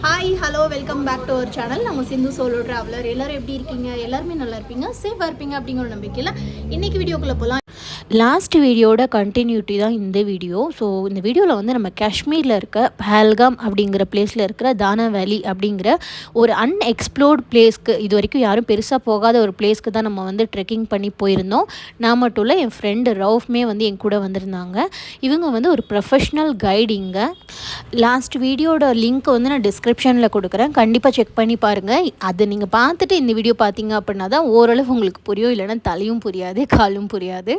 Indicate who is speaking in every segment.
Speaker 1: Hi hello welcome back to our channel. நம்ம Sindhu solo traveller. எல்லோரும் எப்படி இருக்கீங்க? எல்லாருமே நல்லா இருப்பீங்க, சேஃபாக இருப்பீங்க அப்படிங்கிற நம்பிக்கையில் இன்றைக்கி வீடியோக்குள்ளே போகலாம்.
Speaker 2: லாஸ்ட் வீடியோட கண்டினியூட்டி தான் இந்த வீடியோ. ஸோ இந்த வீடியோவில் வந்து நம்ம காஷ்மீரில் இருக்க பஹல்காம் அப்படிங்கிற பிளேஸில் இருக்கிற தானா வேலி அப்படிங்கிற ஒரு அன்எக்ஸ்ப்ளோர்ட் பிளேஸ்க்கு, இது வரைக்கும் யாரும் பெருசாக போகாத ஒரு பிளேஸ்க்கு தான் நம்ம வந்து ட்ரெக்கிங் பண்ணி போயிருந்தோம். நான் மட்டும் இல்லை, என் ஃப்ரெண்டு ரவுஃப்மே வந்து என் கூட வந்திருந்தாங்க. இவங்க வந்து ஒரு ப்ரொஃபஷ்னல் கைடிங்க. லாஸ்ட் வீடியோட லிங்க் வந்து நான் டிஸ்கிரிப்ஷனில் கொடுக்குறேன், கண்டிப்பாக செக் பண்ணி பாருங்கள். அதை நீங்கள் பார்த்துட்டு இந்த வீடியோ பார்த்தீங்க அப்படின்னா தான் ஓரளவு உங்களுக்கு புரியும், இல்லைன்னா தலையும் புரியாது காலும் புரியாது.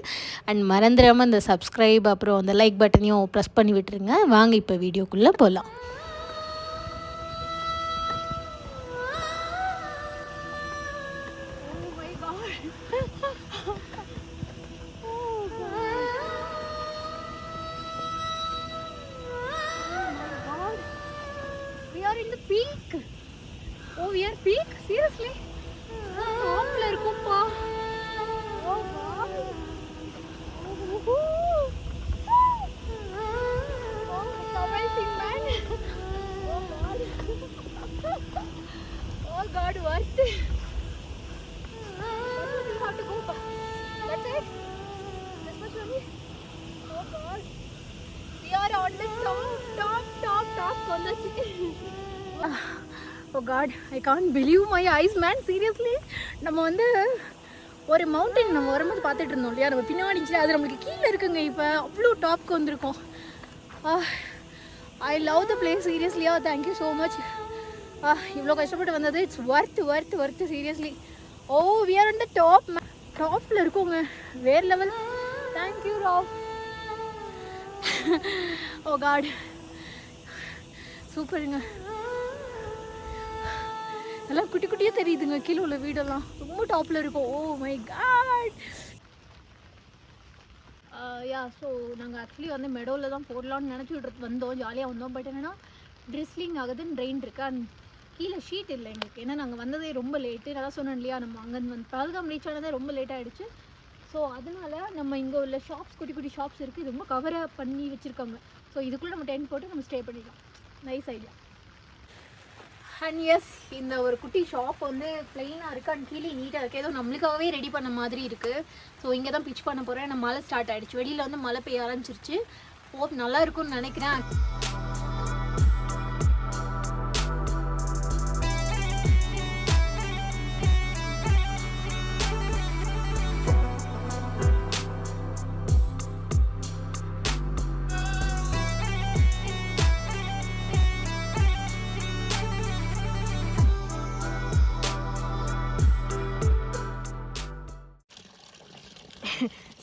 Speaker 2: அண்ட் மறந்துடாமல் இந்த சப்ஸ்கிரைப் அப்புறம் அந்த லைக் பட்டனையும் ப்ரெஸ் பண்ணி விட்டுருங்க. வாங்க இப்போ வீடியோக்குள்ளே போகலாம்.
Speaker 1: Oh God, I can't believe my eyes, man. Seriously, நம்ம வந்து ஒரு மவுண்டன் நம்ம வரும்போது பார்த்துட்டு இருந்தோம் இல்லையா, நம்ம பின்னாடி அது நம்மளுக்கு கீழே இருக்குங்க. இப்போ அவ்வளோ டாப்க்கு வந்திருக்கோம். ஐ லவ் த பிளேஸ், சீரியஸ்லியா. Thank you so much. இவ்வளோ கஷ்டப்பட்டு வந்தது, it's worth seriously. Oh, we are on the டாப்பில் இருக்கோங்க. வேறு level. Thank you Rao. Oh god, சூப்பருங்க. எல்லாம் குட்டி குட்டியாக தெரியுதுங்க கீழே உள்ள வீடெல்லாம். ரொம்ப டாப்பில் இருக்கும். Oh my god. Yeah, so நாங்கள் ஆக்சுவலி வந்து மெடோவில் தான் போடலான்னு நினச்சிட்டு வந்தோம், ஜாலியாக வந்தோம். பட் என்னென்னா ட்ரிஸ்லிங் ஆகுதுன்னு ரெயின் இருக்குது. அண்ட் கீழே ஷீட் இல்லை எங்களுக்கு. ஏன்னா நாங்கள் வந்ததே ரொம்ப லேட்டு. நல்லா சொன்னேன் இல்லையா, நம்ம அங்கேருந்து வந்து பஹல்காம் ரீச் ஆனதே ரொம்ப லேட் ஆகிடுச்சு. ஸோ அதனால நம்ம இங்கே உள்ள ஷாப்ஸ், குட்டி குட்டி ஷாப்ஸ் இருக்குது, ரொம்ப கவராக பண்ணி வச்சுருக்காங்க. ஸோ இதுக்குள்ளே நம்ம டென்ட் போட்டு நம்ம ஸ்டே பண்ணிக்கலாம். Nice idea. அண்ட் எஸ், இந்த ஒரு குட்டி ஷாப் வந்து பிளெயினாக இருக்குது அண்ட் கீழே நீட்டாக இருக்குது. ஏதோ நம்மளுக்காகவே ரெடி பண்ண மாதிரி இருக்குது. ஸோ இங்கே தான் பிச் பண்ண போகிறேன். நம்ம மழை ஸ்டார்ட் ஆகிடுச்சு, வெளியில் வந்து மழை பெய்ய ஆரம்பிச்சிருச்சு. ஹோப் நல்லா இருக்கும்னு நினைக்கிறேன்.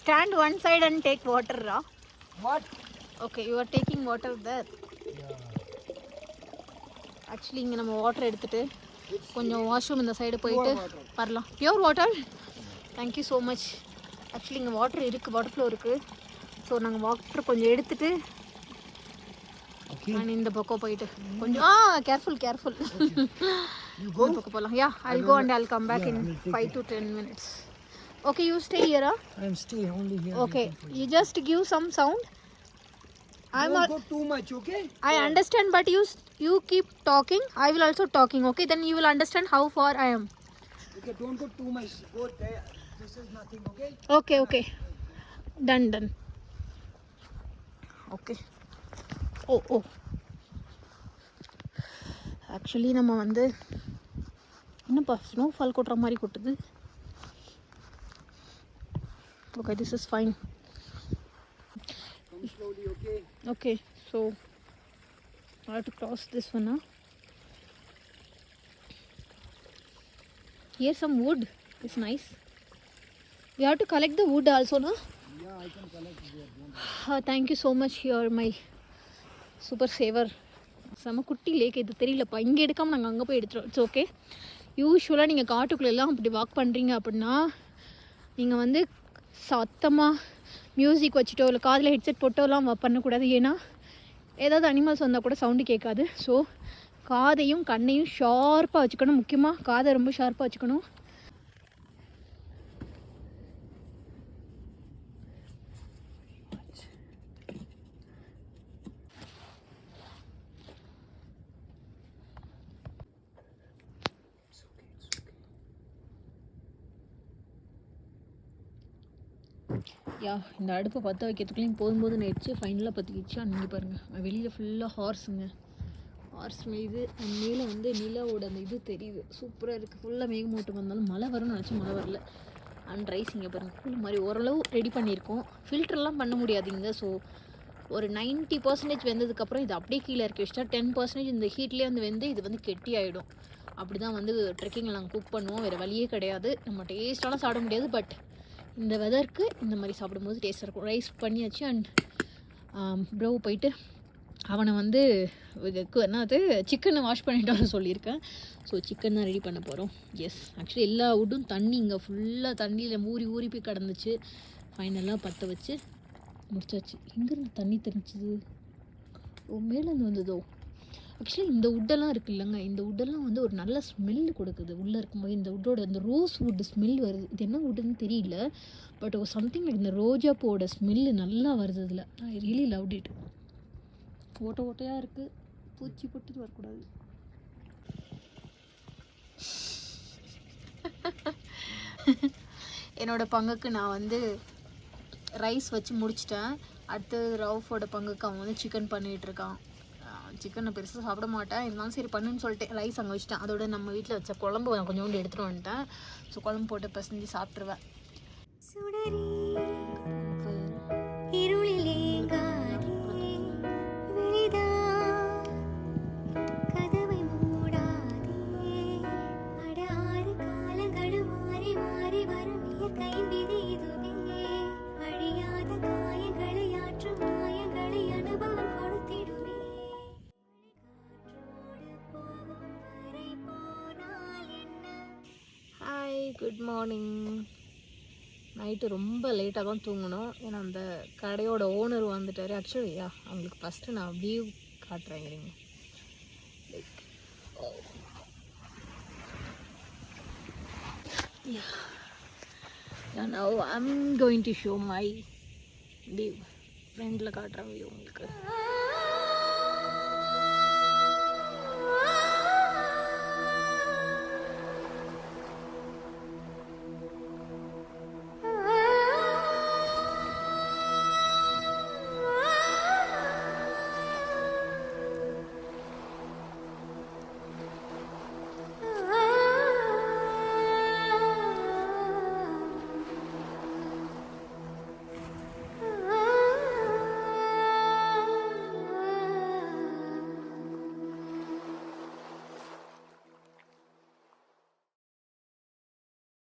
Speaker 1: Stand one side and take water, Ra.
Speaker 3: What?
Speaker 1: Okay, you are taking water there.
Speaker 3: Yeah.
Speaker 1: Actually, இங்கே நம்ம வாட்டர் எடுத்துகிட்டு கொஞ்சம் வாஷ்ரூம் இந்த சைடு போயிட்டு வரலாம். Pure water. Thank you so much. Actually இங்கே வாட்டர் இருக்குது, வாட்டர் ஃப்ளோ இருக்குது. ஸோ நாங்கள் வாட்டர் கொஞ்சம் எடுத்துகிட்டு நான் இந்த பக்கம் போயிட்டு கொஞ்சம் கேர்ஃபுல் இந்த பக்கம் போகலாம். யா, I'll go and I'll come back in 5 to 10 minutes. Okay, you stay here, huh?
Speaker 3: I'm staying only here.
Speaker 1: Okay, you just give some sound.
Speaker 3: Don't go too much, okay?
Speaker 1: I understand, but you keep talking. I will also talking, okay? Then you will understand how far I am.
Speaker 3: Okay, don't go too much. Go there. This is nothing, okay?
Speaker 1: Okay. Done. Okay. Oh. Actually, நம்ம வந்து என்னப்பா snowfall கொட்டுற மாதிரி கொட்டுது. Okay, this is fine.
Speaker 3: Come slowly, okay?
Speaker 1: Okay, so I have to cross this one, huh? Here's some wood. It's nice. We have to collect the wood also, no?
Speaker 3: Yeah, I can collect there.
Speaker 1: Thank you so much. You're my super saver. செம குட்டி லேக் இது, தெரியலப்பா. இங்கே எடுக்காமல் நாங்கள் அங்கே போய் எடுத்துகிறோம். It's okay. யூஸ்வலாக நீங்கள் காட்டுக்குள்ளெல்லாம் அப்படி வாக் பண்ணுறீங்க அப்படின்னா நீங்கள் வந்து சத்தமாக மியூசிக் வச்சுட்டோ இல்லை காதில் ஹெட்செட் போட்டோலாம் பண்ணக்கூடாது. ஏன்னா ஏதாவது அனிமல்ஸ் வந்தால் கூட சவுண்டு கேட்காது. ஸோ காதையும் கண்ணையும் ஷார்ப்பாக வச்சுக்கணும். முக்கியமாக காதை ரொம்ப ஷார்ப்பாக வச்சுக்கணும்.
Speaker 2: யா இந்த அடுப்பை பற்ற வைக்கிறதுக்குள்ளேயும் போதும் ஆயிடுச்சு. ஃபைனலாக பற்றிக்கிச்சு. அங்கே பாருங்கள் வெளியில் ஃபுல்லாக ஹார்ஸுங்க. ஹார்ஸ் மேய்து மேலே வந்து நிலாவோட அந்த இது தெரியுது. சூப்பராக இருக்குது. ஃபுல்லாக மேகமூட்டம் வந்தாலும் மழை வரும்னு நினச்சி மழை வரல. அண்ட் ரைஸ் இங்கே பாருங்கள் கூழ் மாதிரி ஓரளவு ரெடி பண்ணியிருக்கோம். ஃபில்டர்லாம் பண்ண முடியாதுங்க. ஸோ ஒரு 90% வெந்ததுக்கப்புறம் இது அப்படியே கீழே இறக்கி வச்சிட்டா 10% இந்த ஹீட்லேயே வந்து வெந்து இது வந்து கெட்டி ஆகிடும். அப்படி தான் வந்து ட்ரெக்கிங்கில் நாங்கள் குக் பண்ணுவோம். வேறு வழியே கிடையாது. நம்ம டேஸ்ட்டாலாம் சாப்பிட முடியாது. பட் இந்த வெதருக்கு இந்த மாதிரி சாப்பிடும்போது டேஸ்ட்டாக இருக்கும். ரைஸ் பண்ணியாச்சு. அண்ட் ப்ரோ போயிட்டு அவனை வந்து இதுக்கு என்னது சிக்கனை வாஷ் பண்ணிட்டு வர சொல்லியிருக்கேன். ஸோ சிக்கன் தான் ரெடி பண்ண போகிறோம். எஸ், ஆக்சுவலி எல்லா வுட்டும் தண்ணி இங்கே ஃபுல்லாக தண்ணியில் ஊறி போய் கிடந்துச்சு. ஃபைனலாக பற்ற வச்சு முடிச்சாச்சு. எங்கேருந்து தண்ணி தெரிஞ்சுது? ஓ, மேலேருந்து வந்ததோ. ஆக்சுவலி இந்த வுட்டெல்லாம் இருக்குது இல்லைங்க, இந்த வுட்டெல்லாம் வந்து ஒரு நல்ல ஸ்மெல்லு கொடுக்குது. உள்ளே இருக்கும்போது இந்த வுட்டோட இந்த ரோஸ் வுட் ஸ்மெல் வருது. இது என்ன வுட்டுன்னு தெரியல. பட் சம்திங் லைக் இந்த ரோஜா பூவோட ஸ்மெல்லு நல்லா வருது இதில். I really loved it. ஓட்டையாக இருக்குது. பூச்சி போட்டு வரக்கூடாது. என்னோடய பங்குக்கு நான் வந்து ரைஸ் வச்சு முடிச்சிட்டேன். அடுத்து ரவுஃபோட பங்குக்கு அவன் வந்து சிக்கன் பண்ணிகிட்ருக்கான். சிக்கனை பெருசாக சாப்பிட மாட்டேன், இருந்தாலும் சரி பண்ணுன்னு சொல்லிட்டு ரைஸ் அங்கே வச்சுட்டேன். அதோட நம்ம வீட்டில் வச்ச குழம்பு நான் கொஞ்சோண்டு எடுத்துகிட்டு வந்துட்டேன். ஸோ குழம்பு போட்டு பசஞ்சு சாப்பிட்ருவேன். Good morning. நைட்டு ரொம்ப லேட்டாக தான் தூங்கணும். ஏன்னா அந்த கடையோட ஓனர் வந்துட்டார். ஆக்சுவலி அவங்களுக்கு ஃபஸ்ட்டு நான் வியூ காட்டுறேன் இருங்க. Now I'm going to show my view. ஃப்ரெண்டில் காட்டுறேன் வியூ உங்களுக்கு.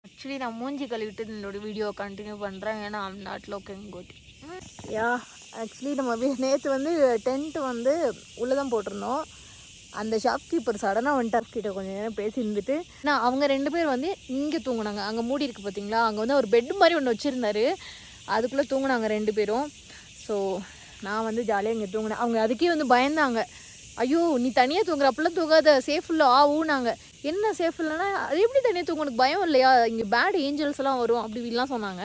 Speaker 2: ஆக்சுவலி நான் மூஞ்சி கழுவிட்டு என்னோட வீடியோ கண்டினியூ பண்ணுறேன். ஏன்னா I'm not looking good. Actually நம்ம நேற்று வந்து டென்ட்டு வந்து உள்ளே தான் போட்டிருந்தோம். அந்த ஷாப்கீப்பர் சடனாக வந்துட்டார். கிட்ட கொஞ்சம் நேரம் பேசி இருந்துட்டு நான் அவங்க 2 பேர் வந்து இங்கே தூங்கினாங்க. அங்கே மூடி இருக்குது பார்த்தீங்களா, அங்கே வந்து ஒரு பெட் மாதிரி ஒன்று வச்சுருந்தாரு. அதுக்குள்ளே தூங்கினாங்க 2 பேரும். ஸோ நான் வந்து ஜாலியாக இங்கே தூங்கினேன். அவங்க அதுக்கே வந்து பயந்தாங்க. ஐயோ நீ தனியாக தூங்குற, அப்படிலாம் தூங்காத, சேஃப் இல்லை ஊனாங்க. என்ன சேஃப் இல்லைன்னா அது எப்படி தனியாக தூங்க, உனக்கு பயம் இல்லையா, இங்கே பேட் ஏஞ்சல்ஸ் எல்லாம் வரும் அப்படி இப்படிலாம் சொன்னாங்க.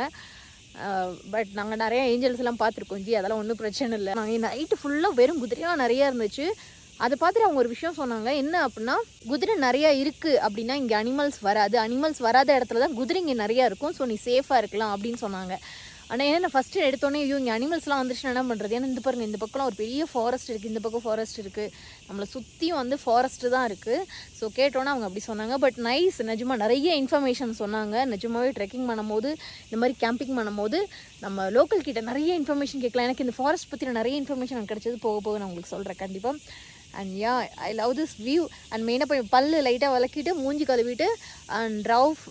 Speaker 2: பட் நாங்கள் நிறையா ஏஞ்சல்ஸ் எல்லாம் பார்த்துருக்கோம் ஜி, அதெல்லாம் ஒன்றும் பிரச்சனை இல்லை. நாங்கள் நைட்டு ஃபுல்லாக வெறும் குதிரையாக நிறையா இருந்துச்சு. அதை பார்த்துட்டு அவங்க ஒரு விஷயம் சொன்னாங்க. என்ன அப்படின்னா, குதிரை நிறையா இருக்குது அப்படின்னா இங்கே அனிமல்ஸ் வராது, அனிமல்ஸ் வராத இடத்துல தான் குதிரை இங்கே நிறையா இருக்கும். ஸோ நீ சேஃபாக இருக்கலாம் அப்படின்னு சொன்னாங்க. ஆனால் ஏன்னா நான் ஃபஸ்ட்டு எடுத்தோன்னே ஐயோ இங்கே அனிமல்ஸ்லாம் வந்துச்சுன்னா என்ன பண்ணுறது, ஏன்னா இந்த பாருங்க இந்த பக்கம்லாம் ஒரு பெரிய ஃபாரஸ்ட் இருக்குது, இந்த பக்கம் ஃபாரஸ்ட் இருக்குது, நம்மளை சுற்றியும் வந்து ஃபாரஸ்ட்டு தான் இருக்குது. ஸோ கேட்டோன்னே அவங்க அப்படி சொன்னாங்க. பட் நைஸ், நிஜமாக நிறைய இன்ஃபர்மேஷன் சொன்னாங்க. நிஜமாகவே ட்ரெக்கிங் பண்ணும்போது இந்த மாதிரி கேம்பிங் பண்ணும்போது நம்ம லோக்கல் கிட்ட நிறைய இன்ஃபர்மேஷன் கேட்கலாம். எனக்கு இந்த ஃபாரஸ்ட் பற்றின நிறைய இன்ஃபர்மேஷன் எனக்கு கிடச்சது. போக போக நான் உங்களுக்கு சொல்கிறேன் கண்டிப்பாக. And I love this view. And மெயினாக போய் பல்லு லைட்டாக விளக்கிட்டு மூஞ்சி கழுவிட்டு அண்ட் ரவுஃப்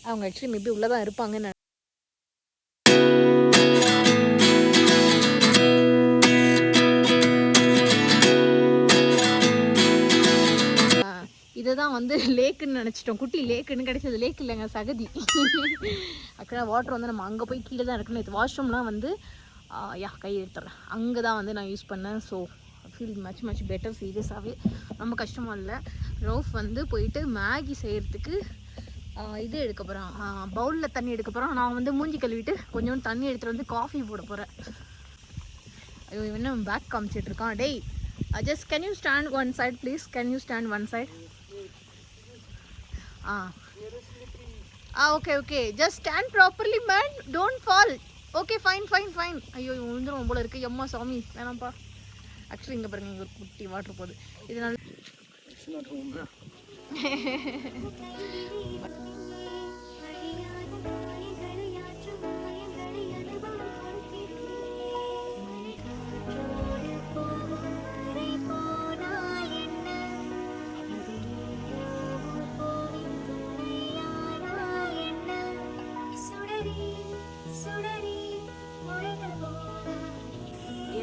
Speaker 2: அவங்க ஆக்சுவலி மேபி உள்ளே தான் இருப்பாங்கன்னு. இதை தான் வந்து லேக்குன்னு நினச்சிட்டோம். குட்டி லேக்குன்னு கிடைச்சது. லேக் இல்லைங்க, சகதி. ஆக்சுவலாக வாட்டர் வந்து நம்ம அங்கே போய் கீழே தான் இருக்கணும். இது வாஷ்ரூம்லாம் வந்து கை எடுத்துறேன், அங்கே தான் வந்து நான் யூஸ் பண்ணேன். So feel much better. சீரியஸாகவே ரொம்ப கஷ்டமாக இல்லை. ரவுஃப் வந்து போயிட்டு மேகி செய்கிறதுக்கு இது எடுக்க போகிறான், பவுலில் தண்ணி எடுக்க போகிறான். நான் வந்து மூஞ்சி கழுவிட்டு கொஞ்சோண்டு தண்ணி எடுத்துகிட்டு வந்து காஃபி போட போகிறேன். ஐயோ என்ன பேக் காமிச்சிட்ருக்கான். டேய் just can you stand one side please, can you stand one side? Okay, just stand properly man, don't fall.
Speaker 1: Okay fine fine fine. ஐயோ விழுந்துரும் போல இருக்கு. எம்மா சாமி வேணாம்ப்பா. ஆக்சுவலி இங்கே பாருங்க இங்கே ஒரு குட்டி வாட்டர் போகுது. இதனால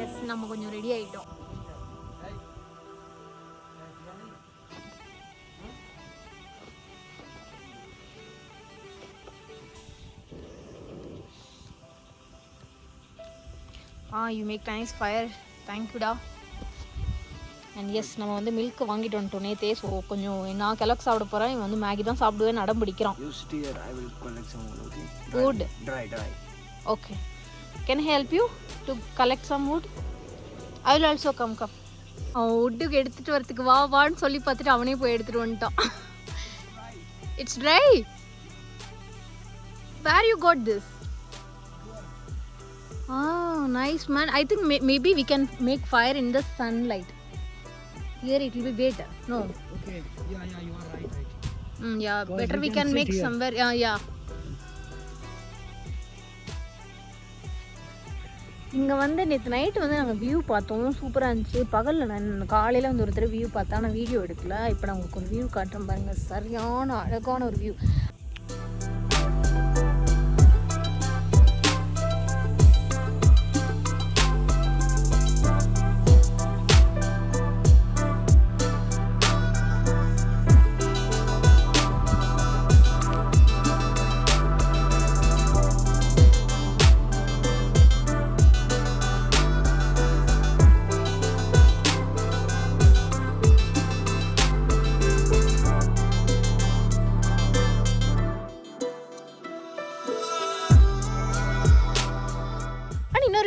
Speaker 1: எஸ் நம்ம கொஞ்சம் ரெடி ஆகிட்டோம். You make nice fire. தேங்க்யூடா. அண்ட் எஸ் நம்ம வந்து மில்க் வாங்கிட்டு வந்துட்டோம் நேற்றே. ஸோ கொஞ்சம் நான் கெலாக்ஸ் சாப்பிட போகிறேன். இவன் வந்து மேகி தான் சாப்பிடுவேன்னு அடம் பிடிக்கிறான். Wood.
Speaker 3: Dry.
Speaker 1: Okay. Can I help you to collect some wood? I will also come. அவன் வுட்டுக்கு எடுத்துகிட்டு வரத்துக்கு வான்னு சொல்லி பார்த்துட்டு அவனே போய் எடுத்துகிட்டு வந்துட்டான். It's dry. Where you got this? Nice man. I think maybe we can make fire in the sunlight. Here it will be better. No.
Speaker 3: Okay. Yeah, you are right.
Speaker 1: Yeah, better we can make here. Somewhere. Yeah. இங்கே வந்து நேற்று night வந்து நாங்கள் view பார்த்தோம். சூப்பராக இருந்துச்சு. பகலில் நான் காலையில் வந்து ஒரு தடவை வியூ பார்த்தா நான் வீடியோ எடுக்கல. இப்போ நான் உங்களுக்கு ஒரு வியூ காட்டுறேன் பாருங்கள். சரியான அழகான ஒரு வியூ.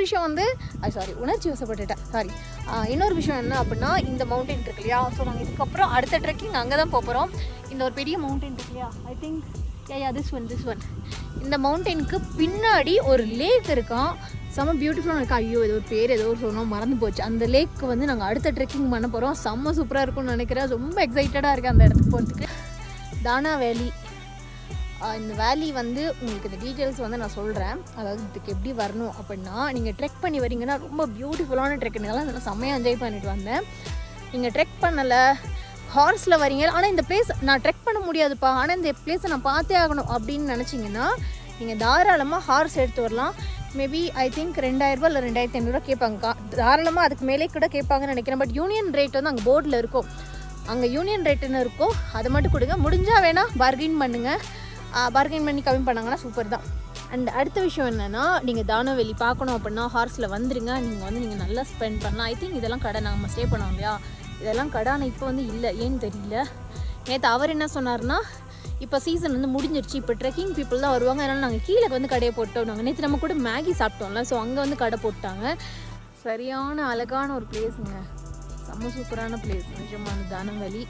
Speaker 1: விஷயம் வந்து உணர்ச்சி வசப்பட்டுட்டேன். இன்னொரு விஷயம் என்ன அப்படின்னா, இந்த மவுண்டைன் இருக்கு இல்லையா, ஸோ நாங்கள் இதுக்கப்புறம் அடுத்த ட்ரெக்கிங் அங்கே தான் போகிறோம். இந்த ஒரு பெரிய மவுண்டைன் இருக்கு இல்லையா, ஐ திங்க் திஸ் ஒன். இந்த மவுண்டெயினுக்கு பின்னாடி ஒரு லேக் இருக்கான். செம்ம பியூட்டிஃபுல்லாக இருக்கா. ஐயோ ஏதோ ஒரு பேர் ஏதோ ஒரு சொன்னோம் மறந்து போச்சு. அந்த லேக்கு வந்து நாங்கள் அடுத்த ட்ரெக்கிங் பண்ண போகிறோம். செம்ம சூப்பராக இருக்கும்னு நினைக்கிறேன். ரொம்ப எக்ஸைட்டடாக இருக்கேன் அந்த இடத்துக்கு போகிறதுக்கு. தானா வேலி. இந்த வேலி வந்து உங்களுக்கு இந்த டீட்டெயில்ஸ் வந்து நான் சொல்கிறேன். அதாவது இதுக்கு எப்படி வரணும் அப்படின்னா, நீங்கள் ட்ரெக் பண்ணி வரீங்கன்னா ரொம்ப பியூட்டிஃபுல்லான ட்ரெக்கிங்கெல்லாம் அதெல்லாம் செம்மையாக என்ஜாய் பண்ணிட்டு வந்தேன். நீங்கள் ட்ரெக் பண்ணலை, ஹார்ஸில் வரீங்க, ஆனால் இந்த பிளேஸ் நான் ட்ரெக் பண்ண முடியாதுப்பா, ஆனால் இந்த பிளேஸை நான் பார்த்தே ஆகணும் அப்படின்னு நினச்சிங்கன்னா நீங்கள் தாராளமாக ஹார்ஸ் எடுத்து வரலாம். மேபி ஐ திங்க் 2000 இல்லை 2500 கேட்பாங்கக்கா. தாராளமாக அதுக்கு மேலே கூட கேட்பாங்கன்னு நினைக்கிறேன். பட் யூனியன் ரேட் வந்து அங்கே போர்டில் இருக்கும். அங்கே யூனியன் ரேட்டுன்னு இருக்கும், அதை மட்டும் கொடுங்க. முடிஞ்சால் வேணால் பார்கெயின் பண்ணுங்கள். பார்கெயின் பண்ணி கம்மி பண்ணாங்கன்னா சூப்பர் தான். அண்ட் அடுத்த விஷயம் என்னென்னா, நீங்கள் தானவேலி பார்க்கணும் அப்படின்னா ஹார்ஸில் வந்துடுங்க. நீங்கள் நல்லா ஸ்பெண்ட் பண்ணலாம். ஐ திங்க் இதெல்லாம் கடை நம்ம ஸ்டே பண்ணோம் இல்லையா, இதெல்லாம் கடை. ஆனால் இப்போ வந்து இல்லை, ஏன்னு தெரியல. நேற்று அவர் என்ன சொன்னார்னா, இப்போ சீசன் வந்து முடிஞ்சிருச்சு, இப்போ ட்ரெக்கிங் பீப்புள் தான் வருவாங்க, அதனால் நாங்கள் கீழே வந்து கடையை போட்டோம். நாங்கள் நேற்று நம்ம கூட மேகி சாப்பிட்டோம்ல, ஸோ அங்கே வந்து கடை போட்டாங்க. சரியான அழகான ஒரு பிளேஸுங்க, செம்ம சூப்பரான பிளேஸ் நிஜமான தானவேலி.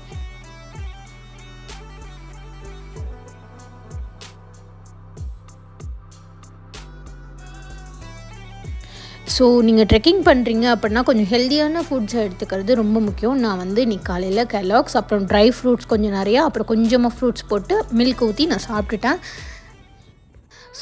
Speaker 2: ஸோ நீங்கள் ட்ரெக்கிங் பண்ணுறீங்க அப்படின்னா கொஞ்சம் ஹெல்த்தியான ஃபுட்ஸை எடுத்துக்கிறது ரொம்ப முக்கியம். நான் வந்து இன்றைக்கி காலையில் கெலாக்ஸ், அப்புறம் ட்ரை ஃப்ரூட்ஸ் கொஞ்சம் நிறையா, அப்புறம் கொஞ்சமாக ஃப்ரூட்ஸ் போட்டு மில்க் ஊற்றி நான் சாப்பிட்டுட்டேன்.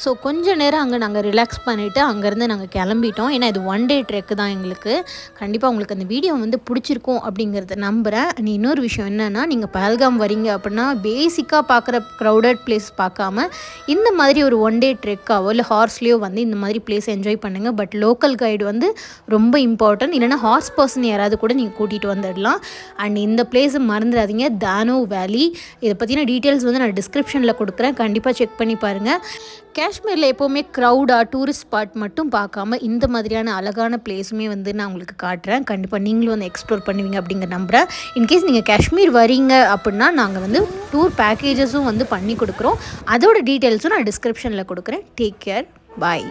Speaker 2: ஸோ கொஞ்சம் நேரம் அங்கே நாங்கள் ரிலாக்ஸ் பண்ணிவிட்டு அங்கேருந்து நாங்கள் கிளம்பிட்டோம். ஏன்னா இது 1 டே ட்ரெக்கு தான் எங்களுக்கு. கண்டிப்பாக உங்களுக்கு அந்த வீடியோ வந்து பிடிச்சிருக்கும் அப்படிங்கிறத நம்புகிறேன். இன்னொரு விஷயம் என்னென்னா, நீங்கள் பஹல்காம் வரீங்க அப்படின்னா பேசிக்காக பார்க்குற க்ரௌடட் பிளேஸ் பார்க்காம இந்த மாதிரி ஒரு 1 டே ட்ரெக்காவோ இல்லை ஹார்ஸ்லேயோ வந்து இந்த மாதிரி பிளேஸ் என்ஜாய் பண்ணுங்கள். பட் லோக்கல் கைடு வந்து ரொம்ப இம்பார்ட்டன்ட். இல்லைனா ஹார்ஸ் பர்சன் யாராவது கூட நீங்கள் கூட்டிகிட்டு வந்துடலாம். அண்ட் இந்த பிளேஸை மறந்துடாதீங்க, தானோ வேலி. இதை பற்றின டீட்டெயில்ஸ் வந்து நான் டிஸ்கிரிப்ஷனில் கொடுக்குறேன், கண்டிப்பாக செக் பண்ணி பாருங்கள். காஷ்மீரில் எப்போவுமே க்ரௌடாக டூரிஸ்ட் ஸ்பாட் மட்டும் பார்க்காம இந்த மாதிரியான அழகான பிளேஸுமே வந்து நான் உங்களுக்கு காட்டுறேன். கண்டிப்பாக நீங்களும் வந்து எக்ஸ்ப்ளோர் பண்ணுவீங்க அப்படிங்கிற நம்புகிறேன். இன்கேஸ் நீங்கள் காஷ்மீர் வரீங்க அப்படின்னா நாங்கள் வந்து டூர் பேக்கேஜஸும் வந்து பண்ணி கொடுக்குறோம். அதோட டீட்டெயில்ஸும் நான் டிஸ்கிரிப்ஷனில் கொடுக்குறேன். டேக் கேர், பாய்.